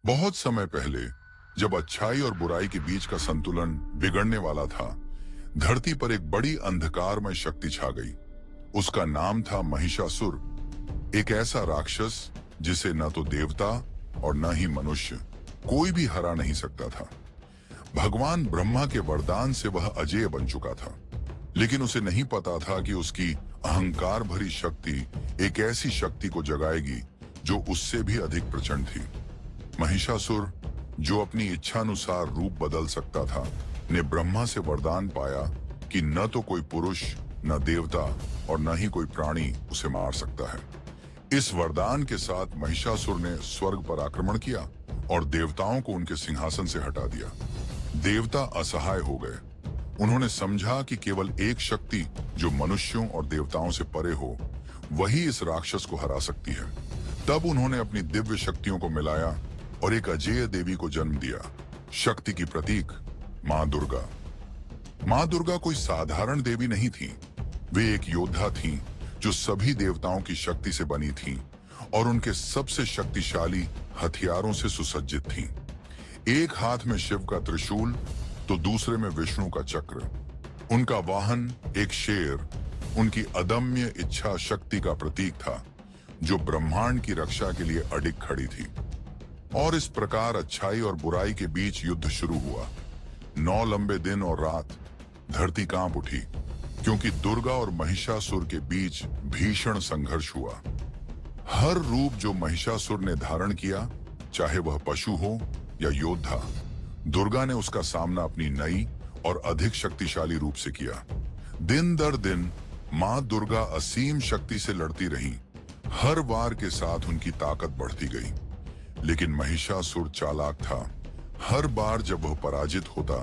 बहुत समय पहले, जब अच्छाई और बुराई के बीच का संतुलन बिगड़ने वाला था, धरती पर एक बड़ी अंधकारमय शक्ति छा गई। उसका नाम था महिषासुर, एक ऐसा राक्षस जिसे न तो देवता और न ही मनुष्य कोई भी हरा नहीं सकता था। भगवान ब्रह्मा के वरदान से वह अजेय बन चुका था, लेकिन उसे नहीं पता था कि उसकी अहंकार भरी शक्ति एक ऐसी शक्ति को जगाएगी जो उससे भी अधिक प्रचंड थी। महिषासुर, जो अपनी इच्छानुसार रूप बदल सकता था, ने ब्रह्मा से वरदान पाया कि न तो कोई पुरुष, न देवता और न ही कोई प्राणी उसे मार सकता है। इस वरदान के साथ महिषासुर ने स्वर्ग पर आक्रमण किया और देवताओं को उनके सिंहासन से हटा दिया। देवता असहाय हो गए। उन्होंने समझा कि केवल एक शक्ति जो मनुष्यों और देवताओं से परे हो, वही इस राक्षस को हरा सकती है। तब उन्होंने अपनी दिव्य शक्तियों को मिलाया और एक अजेय देवी को जन्म दिया, शक्ति की प्रतीक मां दुर्गा। मां दुर्गा कोई साधारण देवी नहीं थी। वे एक योद्धा थीं जो सभी देवताओं की शक्ति से बनी थीं और उनके सबसे शक्तिशाली हथियारों से सुसज्जित थीं। एक हाथ में शिव का त्रिशूल तो दूसरे में विष्णु का चक्र। उनका वाहन एक शेर उनकी अदम्य इच्छा शक्ति का प्रतीक था, जो ब्रह्मांड की रक्षा के लिए अडिग खड़ी थी। और इस प्रकार अच्छाई और बुराई के बीच युद्ध शुरू हुआ। 9 लंबे दिन और रात धरती कांप उठी, क्योंकि दुर्गा और महिषासुर के बीच भीषण संघर्ष हुआ। हर रूप जो महिषासुर ने धारण किया, चाहे वह पशु हो या योद्धा, दुर्गा ने उसका सामना अपनी नई और अधिक शक्तिशाली रूप से किया। दिन दर दिन मां दुर्गा असीम शक्ति से लड़ती रही। हर वार के साथ उनकी ताकत बढ़ती गई, लेकिन महिषासुर चालाक था। हर बार जब वह पराजित होता,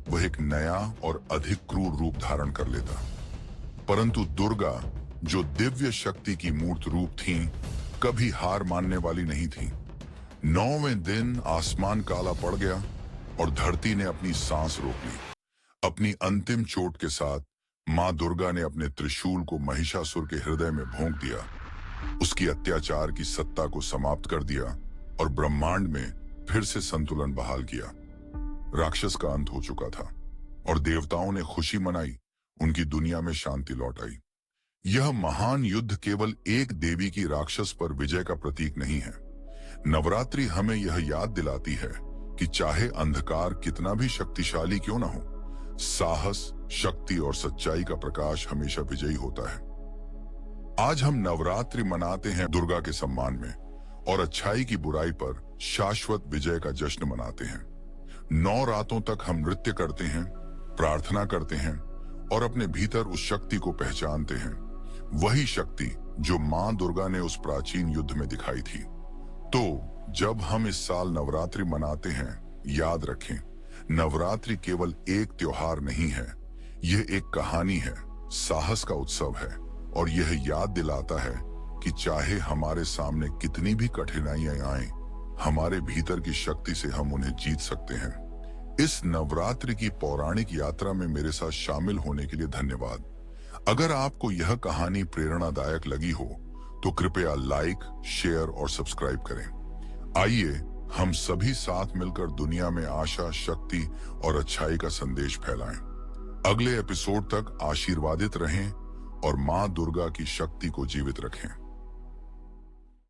वह एक नया और अधिक क्रूर रूप धारण कर लेता। परंतु दुर्गा, जो दिव्य शक्ति की मूर्त रूप थी, कभी हार मानने वाली नहीं थी। 9वें दिन आसमान काला पड़ गया और धरती ने अपनी सांस रोक ली। अपनी अंतिम चोट के साथ मां दुर्गा ने अपने त्रिशूल को महिषासुर के हृदय में भोंक दिया। उसकी अत्याचार की सत्ता को समाप्त कर दिया और ब्रह्मांड में फिर से संतुलन बहाल किया। राक्षस का अंत हो चुका था और देवताओं ने खुशी मनाई। उनकी दुनिया में शांति लौट आई। यह महान युद्ध केवल एक देवी की राक्षस पर विजय का प्रतीक नहीं है। नवरात्रि हमें यह याद दिलाती है कि चाहे अंधकार कितना भी शक्तिशाली क्यों न हो, साहस, शक्ति और सच्चाई का प्रकाश हमेशा विजयी होता है। आज हम नवरात्रि मनाते हैं दुर्गा के सम्मान में और अच्छाई की बुराई पर शाश्वत विजय का जश्न मनाते हैं। 9 रातों तक हम नृत्य करते हैं, प्रार्थना करते हैं और अपने भीतर उस शक्ति को पहचानते हैं। वही शक्ति जो मां दुर्गा ने उस प्राचीन युद्ध में दिखाई थी। तो जब हम इस साल नवरात्रि मनाते हैं, याद रखें, नवरात्रि केवल एक त्योहार नहीं है, यह एक कहानी है, साहस का उत्सव है और यह याद दिलाता है कि चाहे हमारे सामने कितनी भी कठिनाइयां आएं, हमारे भीतर की शक्ति से हम उन्हें जीत सकते हैं। इस नवरात्रि की पौराणिक यात्रा में मेरे साथ शामिल होने के लिए धन्यवाद। अगर आपको यह कहानी प्रेरणादायक लगी हो तो कृपया लाइक, शेयर और सब्सक्राइब करें। आइए हम सभी साथ मिलकर दुनिया में आशा, शक्ति और अच्छाई का संदेश फैलाएं। अगले एपिसोड तक आशीर्वादित रहें और मां दुर्गा की शक्ति को जीवित रखें।